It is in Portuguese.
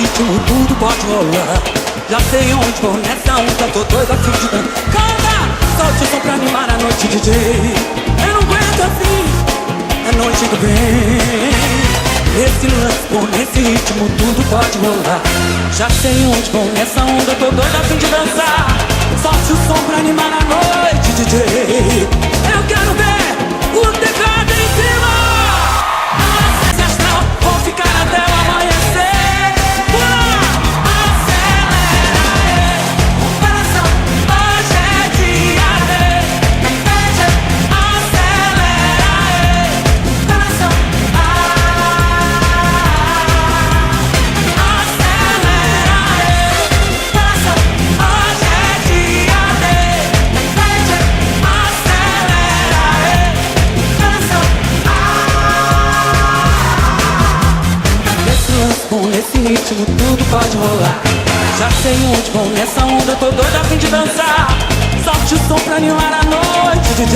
ritmo tudo pode rolar. Já sei onde vou nessa onda, tô doido a fim de dançar. Canta, solte o som pra animar a noite, DJ. Eu não aguento assim, a noite do bem. Esse lance bom, nesse ritmo tudo pode rolar. Já sei onde vou nessa onda, tô doido a fim de dançar. Solte o som pra animar a noite, DJ. Eu quero ver o teclado em cima. Esse astral, vou ficar até o amanhecer. Pula, acelera, coração, hoje é dia de inveja. Acelera, coração, acelera, coração, hoje é dia de inveja. Acelera, coração, nesse lance bom, nesse ritmo tudo pode rolar. Já sei onde vou nessa onda, tô doido a fim de dançar. Solte o som pra animar a noite, DJ.